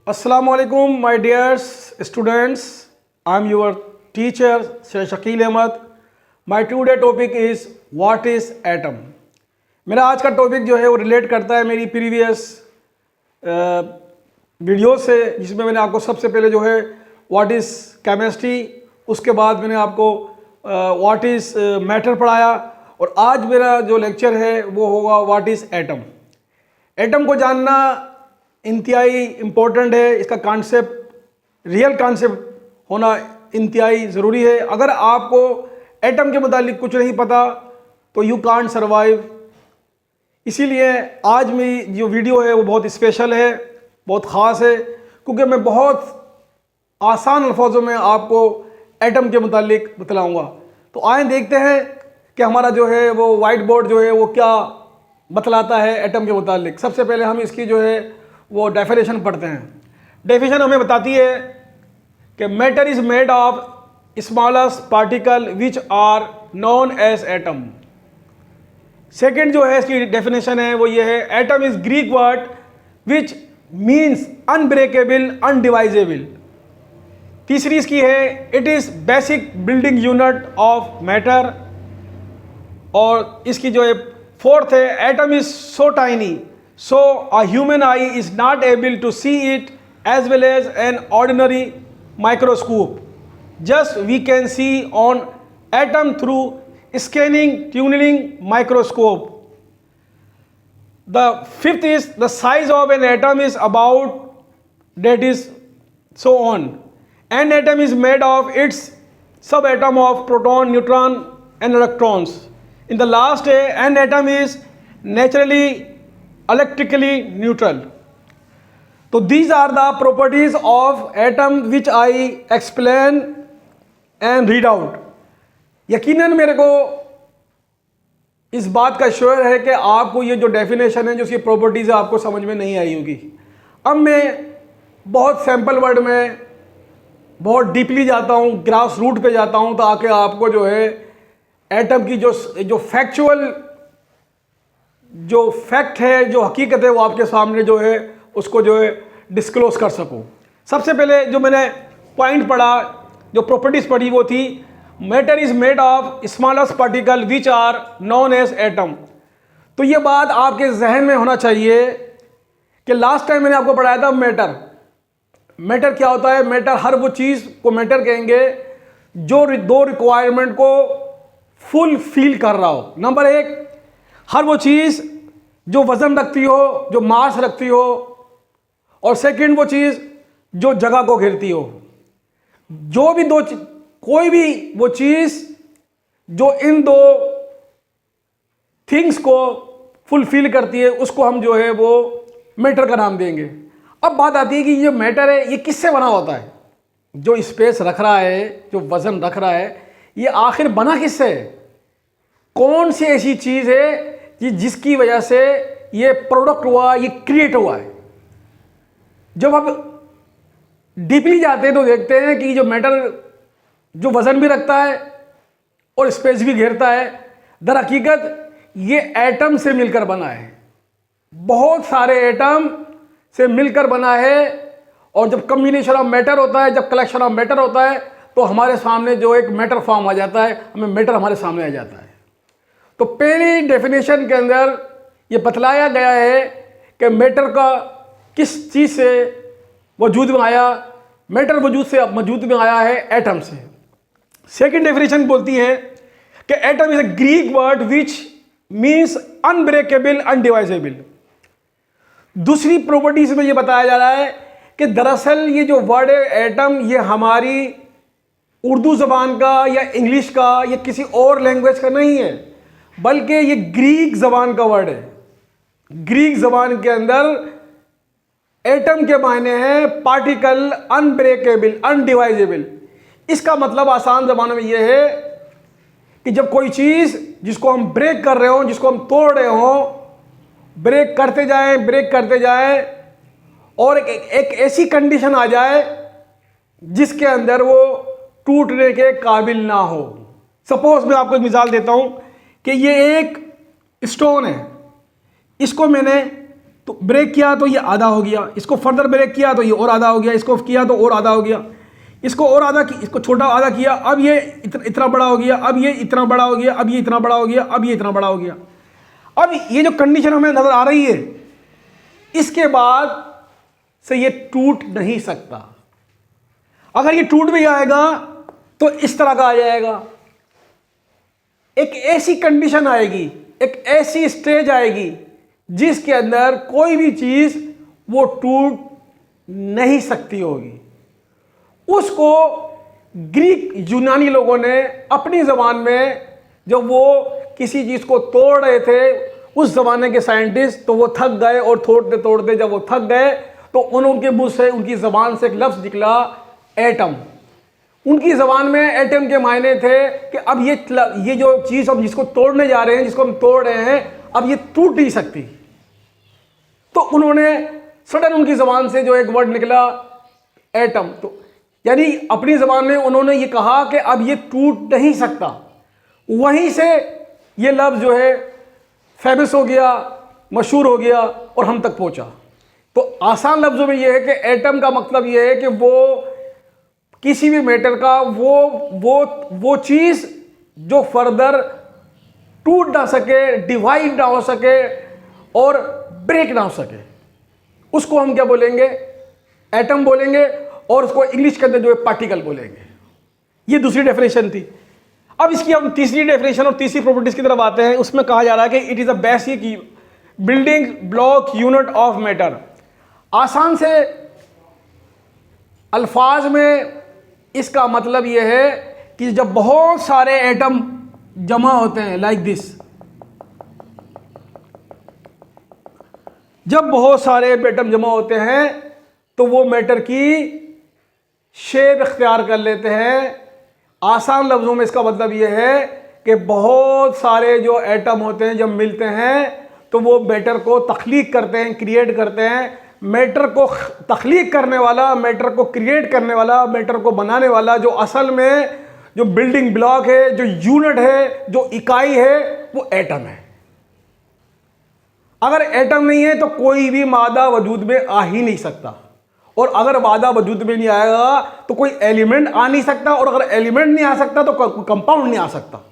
Assalamu alaikum, my dear students. I am your teacher, Sheikh Shakil Ahmed. My today topic is what is atom. मेरा आज का topic जो है वो relate करता है मेरी प्रीवियस वीडियो से, जिसमें मैंने आपको सबसे पहले जो है व्हाट इज़ केमिस्ट्री, उसके बाद मैंने आपको व्हाट इज़ मैटर पढ़ाया, और आज मेरा जो लेक्चर है वो होगा व्हाट इज़ एटम। एटम को जानना इंतहाई इम्पोर्टेंट है, इसका कॉन्सेप्ट रियल कॉन्सेप्ट होना इंतहाई ज़रूरी है। अगर आपको एटम के मुतालिक कुछ नहीं पता तो यू कांट सर्वाइव। इसीलिए आज मेरी जो वीडियो है वो बहुत स्पेशल है, बहुत ख़ास है, क्योंकि मैं बहुत आसान अल्फाजों में आपको एटम के मुतालिक बतलाऊँगा। तो आए देखते हैं कि हमारा जो है वो वाइट बोर्ड जो है वो क्या बतलाता है एटम के मुतालिक। सबसे पहले हम इसकी जो है वो डेफिनेशन पढ़ते हैं। डेफिनेशन हमें बताती है कि matter is made of smallest particle which are known as atom. Second जो है इसकी डेफिनेशन है वो ये है, atom is Greek word which means unbreakable, undivisible. तीसरी इसकी है, it is basic building unit of matter. और इसकी जो है फोर्थ है, atom is so tiny so a human eye is not able to see it as well as an ordinary microscope. Just we can see on atom through scanning tuning microscope. The fifth is the size of an atom is about that is so on. An atom is made of its subatom of proton, neutron and electrons. In the last an atom is naturally electrically neutral. So these are the properties of atom which I explain and read out. यकीनन मेरे को इस बात का sure है कि आपको ये जो डेफिनेशन है, जो इसकी प्रॉपर्टीज़ है, आपको समझ में नहीं आई होगी। अब मैं बहुत सैम्पल वर्ड में बहुत डीपली जाता हूँ, ग्रास रूट पे जाता हूँ, ताकि आपको जो है एटम की जो फैक्चुअल जो फैक्ट है, जो हकीकत है, वो आपके सामने जो है उसको जो है डिस्क्लोज कर सकूं। सबसे पहले जो मैंने पॉइंट पढ़ा, जो प्रॉपर्टीज पढ़ी, वो थी matter is made of smallest particle which are known as atom. तो ये बात आपके जहन में होना चाहिए कि लास्ट टाइम मैंने आपको पढ़ाया था मैटर क्या होता है। मैटर हर वो चीज़ को मैटर कहेंगे जो दो रिक्वायरमेंट को फुलफिल कर रहा हो। नंबर एक, हर वो चीज़ जो वज़न रखती हो, जो मास रखती हो, और सेकंड वो चीज़ जो जगह को घेरती हो। जो भी कोई भी वो चीज़ जो इन दो थिंग्स को फुलफिल करती है, उसको हम जो है वो मैटर का नाम देंगे। अब बात आती है कि ये मैटर है, ये किससे बना होता है? जो स्पेस रख रहा है, जो वज़न रख रहा है, ये आखिर बना किससे है? कौन सी ऐसी चीज़ है जिसकी वजह से ये प्रोडक्ट हुआ, ये क्रिएट हुआ है? जब आप डीपली जाते हैं तो देखते हैं कि जो मैटर जो वजन भी रखता है और स्पेस भी घेरता है, दर हकीकत ये एटम से मिलकर बना है। बहुत सारे एटम से मिलकर बना है। और जब कम्बिनेशन ऑफ मैटर होता है, जब कलेक्शन ऑफ मैटर होता है, तो हमारे सामने जो एक मैटर फॉर्म आ जाता है, हमें मैटर हमारे सामने आ जाता है। तो पहली डेफिनेशन के अंदर ये बतलाया गया है कि मैटर का किस चीज़ से वजूद में आया। मैटर वजूद में आया है एटम से। सेकंड डेफिनेशन बोलती है कि atom is a Greek word which means unbreakable, undivisible. दूसरी प्रॉपर्टीज में ये बताया जा रहा है कि दरअसल ये जो वर्ड है एटम, ये हमारी उर्दू ज़बान का या इंग्लिश का या किसी और लैंग्वेज का नहीं है, बल्कि ये ग्रीक ज़बान का वर्ड है। ग्रीक ज़बान के अंदर एटम के मायने हैं पार्टिकल, अनब्रेकेबल, अनडिवाइजेबल। इसका मतलब आसान ज़बान में ये है कि जब कोई चीज़ जिसको हम ब्रेक कर रहे हो, जिसको हम तोड़ रहे हो, ब्रेक करते जाएं और एक ऐसी कंडीशन आ जाए जिसके अंदर वो टूटने के काबिल ना हो। सपोज मैं आपको एक मिसाल देता हूं कि ये एक स्टोन है, इसको मैंने तो ब्रेक किया तो ये आधा हो गया, इसको फर्दर ब्रेक किया तो ये और आधा हो गया, इसको किया तो और आधा हो गया, इसको और आधा, इसको छोटा आधा किया, अब ये इतना बड़ा हो गया, अब ये इतना बड़ा हो गया, अब ये इतना बड़ा हो गया, अब ये इतना बड़ा हो गया। अब ये जो कंडीशन हमें नजर आ रही है, इसके बाद से ये टूट नहीं सकता। अगर ये टूट भी आएगा तो इस तरह का आ जाएगा। एक ऐसी कंडीशन आएगी, एक ऐसी स्टेज आएगी जिसके अंदर कोई भी चीज वो टूट नहीं सकती होगी। उसको ग्रीक यूनानी लोगों ने अपनी जबान में, जब वो किसी चीज को तोड़ रहे थे, उस जमाने के साइंटिस्ट, तो वो थक गए और तोड़ते तोड़ते जब वो थक गए तो उनके मुंह से, उनकी जबान से एक लफ्ज निकला, एटम। उनकी जबान में एटम के मायने थे कि अब ये जो चीज हम जिसको तोड़ने जा रहे हैं, जिसको हम तोड़ रहे हैं, अब ये टूट नहीं सकती। तो उन्होंने सडन उनकी जबान से जो एक वर्ड निकला, एटम, तो यानी अपनी जबान में उन्होंने ये कहा कि अब ये टूट नहीं सकता। वहीं से ये लफ्ज जो है फेमस हो गया, मशहूर हो गया और हम तक पहुंचा। तो आसान लफ्जों में यह है कि एटम का मतलब यह है कि वो किसी भी मैटर का वो चीज जो फर्दर टूट ना सके, डिवाइड ना हो सके और ब्रेक ना हो सके, उसको हम क्या बोलेंगे, एटम बोलेंगे, और उसको इंग्लिश के अंदर जो है पार्टिकल बोलेंगे। ये दूसरी डेफिनेशन थी। अब इसकी हम तीसरी डेफिनेशन और तीसरी प्रॉपर्टीज की तरफ आते हैं। उसमें कहा जा रहा है कि it is a basic building block unit of matter. आसान से अल्फाज में इसका मतलब यह है कि जब बहुत सारे एटम जमा होते हैं, लाइक दिस, जब बहुत सारे एटम जमा होते हैं तो वो मैटर की शेप इख्तियार कर लेते हैं। आसान लफ्जों में इसका मतलब यह है कि बहुत सारे जो एटम होते हैं जब मिलते हैं तो वो मैटर को तख्लीक करते हैं, क्रिएट करते हैं। मैटर को तख्लीक करने वाला, मैटर को क्रिएट करने वाला, मैटर को बनाने वाला जो असल में जो बिल्डिंग ब्लॉक है, जो यूनिट है, जो इकाई है, वो एटम है। अगर एटम नहीं है तो कोई भी मादा वजूद में आ ही नहीं सकता, और अगर मादा वजूद में नहीं आएगा तो कोई एलिमेंट आ नहीं सकता, और अगर एलिमेंट नहीं आ सकता तो कंपाउंड नहीं आ सकता।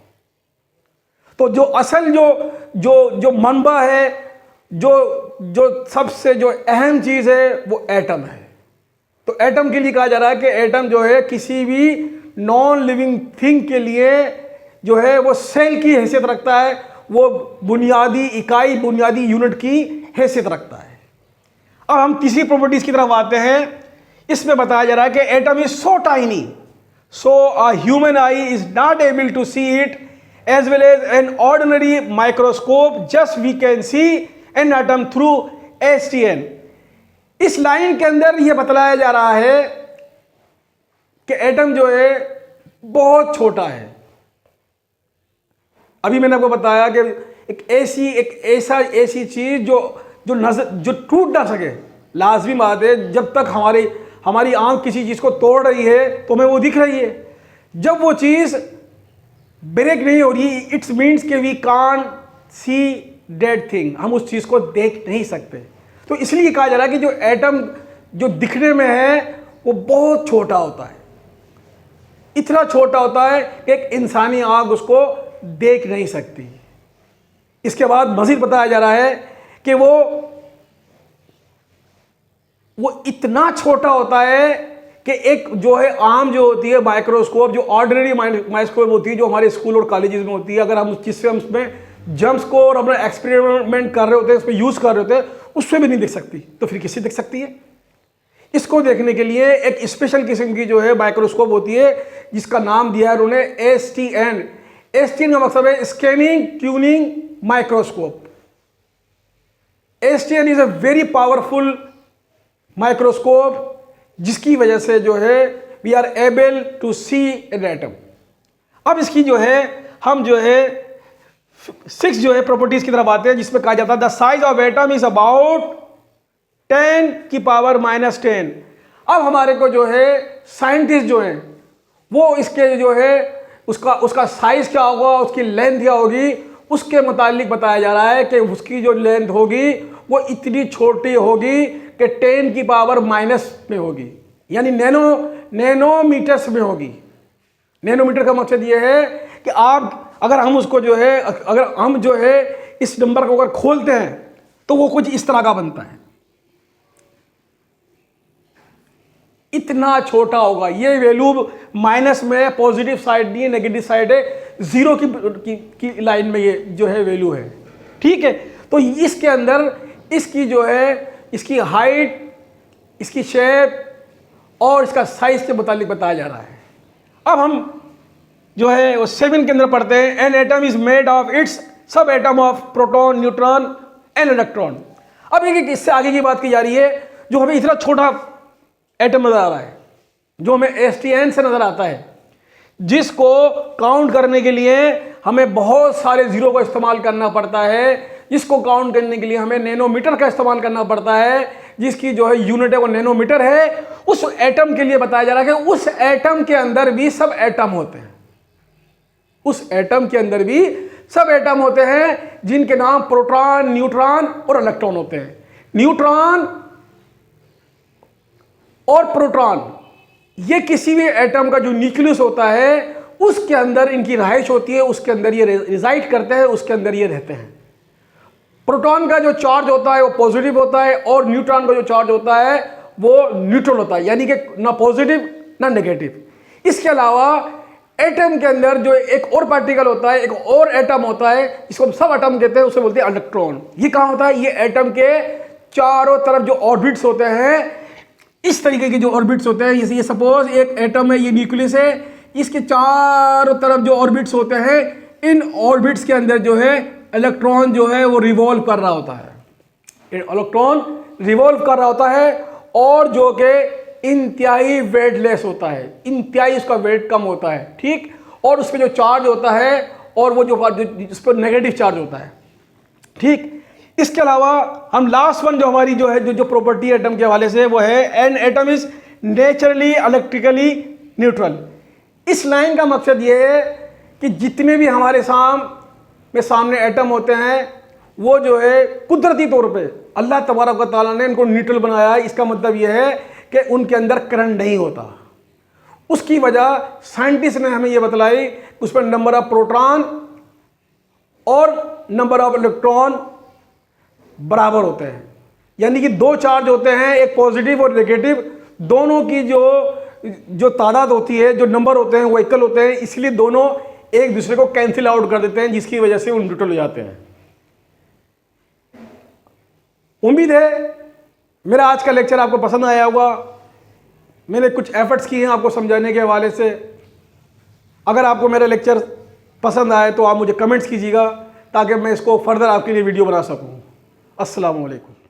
तो जो असल जो मनबा है, जो सबसे जो अहम चीज है, वो एटम है। तो एटम के लिए कहा जा रहा है कि एटम जो है किसी भी नॉन लिविंग थिंग के लिए जो है वो सेल की हैसियत रखता है, वो बुनियादी इकाई, बुनियादी यूनिट की हैसियत रखता है। अब हम तीसरी प्रॉपर्टीज की तरफ आते हैं। इसमें बताया जा रहा है कि atom is so tiny so a human eye is not able to see it as well as an ordinary microscope, just we can see an atom through STN। इस लाइन के अंदर यह बतलाया जा रहा है कि एटम जो है बहुत छोटा है। अभी मैंने आपको बताया कि एक ऐसी चीज जो टूट ना सके। लाजमी बात है, जब तक हमारी आंख किसी चीज को तोड़ रही है तो हमें वो दिख रही है। जब वो चीज ब्रेक नहीं हो रही, इट्स मीन्स कि we can't see dead thing, हम उस चीज को देख नहीं सकते। तो इसलिए कहा जा रहा है कि जो एटम जो दिखने में है वो बहुत छोटा होता है, इतना छोटा होता है कि एक इंसानी आंख उसको देख नहीं सकती। इसके बाद मजीद बताया जा रहा है कि वो इतना छोटा होता है कि एक जो है आम जो होती है माइक्रोस्कोप, जो ऑर्डिनरी माइक्रोस्कोप होती है, जो हमारे स्कूल और कॉलेजेस में होती है, अगर हम जिससे हम उसमें जम्स को और अपना एक्सपेरिमेंट कर रहे होते हैं, उस पर यूज कर रहे होते हैं, उससे भी नहीं दिख सकती, तो फिर किससे दिख सकती है? इसको देखने के लिए एक स्पेशल किस्म की जो है माइक्रोस्कोप होती है, जिसका नाम दिया है उन्होंने STN। STN का मतलब है scanning tuning microscope. STN is a very powerful microscope, जिसकी वजह से जो है we are able to see an atom. अब इसकी जो है हम जो है 6 जो है प्रॉपर्टीज की तरफ आते हैं, जिसमें कहा जाता है the size of atom is about 10⁻⁻10। अब हमारे को जो है साइंटिस्ट जो हैं वो इसके जो है उसका साइज क्या होगा, उसकी लेंथ क्या होगी, उसके मुतालिक बताया जा रहा है कि उसकी जो लेंथ होगी वो इतनी छोटी होगी कि 10 की पावर माइनस में होगी, यानी नैनोमीटर्स में होगी। नैनोमीटर का मकसद ये है कि आप अगर हम उसको जो है, अगर हम जो है इस नंबर को अगर खोलते हैं तो वो कुछ इस तरह का बनता है, इतना छोटा होगा। ये वैल्यू माइनस में, पॉजिटिव साइड नहीं है, नेगेटिव साइड है, जीरो की लाइन में ये जो है वैल्यू है, ठीक है। तो इसके अंदर इसकी जो है, इसकी हाइट, इसकी शेप और इसका साइज के मुतालिक बताया जा रहा है। अब हम जो है वो 7 के अंदर पढ़ते हैं, an atom is made of its sub atom of proton, neutron and electron. अब एक इससे आगे की बात की जा रही है, जो हमें इतना छोटा एटम नजर आ रहा है, जो हमें STN से नजर आता है, जिसको काउंट करने के लिए हमें बहुत सारे जीरो का इस्तेमाल करना पड़ता है, जिसको काउंट करने के लिए हमें नैनोमीटर का इस्तेमाल करना पड़ता है, जिसकी जो है यूनिट है वो नैनोमीटर है। उस एटम के लिए बताया जा रहा है कि उस एटम के अंदर भी सब एटम होते हैं, उस एटम के अंदर भी सब एटम होते हैं, जिनके नाम प्रोटॉन, न्यूट्रॉन और इलेक्ट्रॉन होते हैं। न्यूट्रॉन और प्रोटॉन ये किसी भी एटम का जो न्यूक्लियस होता है उसके अंदर इनकी रहाइश होती है, उसके अंदर ये रिजाइड करते हैं, उसके अंदर ये रहते हैं। प्रोटॉन का जो चार्ज होता है वो पॉजिटिव होता है और न्यूट्रॉन का जो चार्ज होता है वो न्यूट्रल होता है, यानी कि ना पॉजिटिव ना नेगेटिव। इसके अलावा एटम के अंदर जो एक और पार्टिकल होता है, एक और एटम होता है, इसको हम सब एटम कहते हैं, उसे बोलते हैं इलेक्ट्रॉन। ये कहाँ होता है? ये एटम के चारों तरफ जो ऑर्बिट्स होते हैं, इस तरीके के जो ऑर्बिट्स होते हैं, ये सपोज एक एटम है, ये न्यूक्लियस है, इसके चारों तरफ जो ऑर्बिट्स होते हैं, इन ऑर्बिट्स के अंदर जो है इलेक्ट्रॉन जो है वो रिवॉल्व कर रहा होता है, इलेक्ट्रॉन रिवॉल्व कर रहा होता है, और जो कि इंतहाई वेटलेस होता है, इंतहाई उसका वेट कम होता है, ठीक। और उस पर जो चार्ज होता है और वो जो जिस पर नेगेटिव चार्ज होता है, ठीक। इसके अलावा हम लास्ट वन जो हमारी जो है जो प्रॉपर्टी एटम के हवाले से वो है N atom is naturally electrically neutral. इस लाइन का मकसद ये है कि जितने भी हमारे सामने एटम होते हैं वो जो है कुदरती तौर पे अल्लाह तबारक व तआला ने इनको न्यूट्रल बनाया है। इसका मतलब ये है कि उनके अंदर करंट नहीं होता। उसकी वजह साइंटिस्ट ने हमें ये बतलाई, उस पर नंबर ऑफ प्रोटॉन और नंबर ऑफ इलेक्ट्रॉन बराबर होते हैं, यानी कि दो चार्ज होते हैं, एक पॉजिटिव और नेगेटिव, दोनों की जो तादाद होती है, जो नंबर होते हैं वो इक्वल होते हैं, इसलिए दोनों एक दूसरे को कैंसिल आउट कर देते हैं, जिसकी वजह से वो न्यूट्रल हो जाते हैं। उम्मीद है मेरा आज का लेक्चर आपको पसंद आया होगा। मैंने कुछ एफर्ट्स किए हैं आपको समझाने के हवाले से। अगर आपको मेरा लेक्चर पसंद आए तो आप मुझे कमेंट्स कीजिएगा ताकि मैं इसको फर्दर आपके लिए वीडियो बना सकूं। अस्सलाम वालेकुम।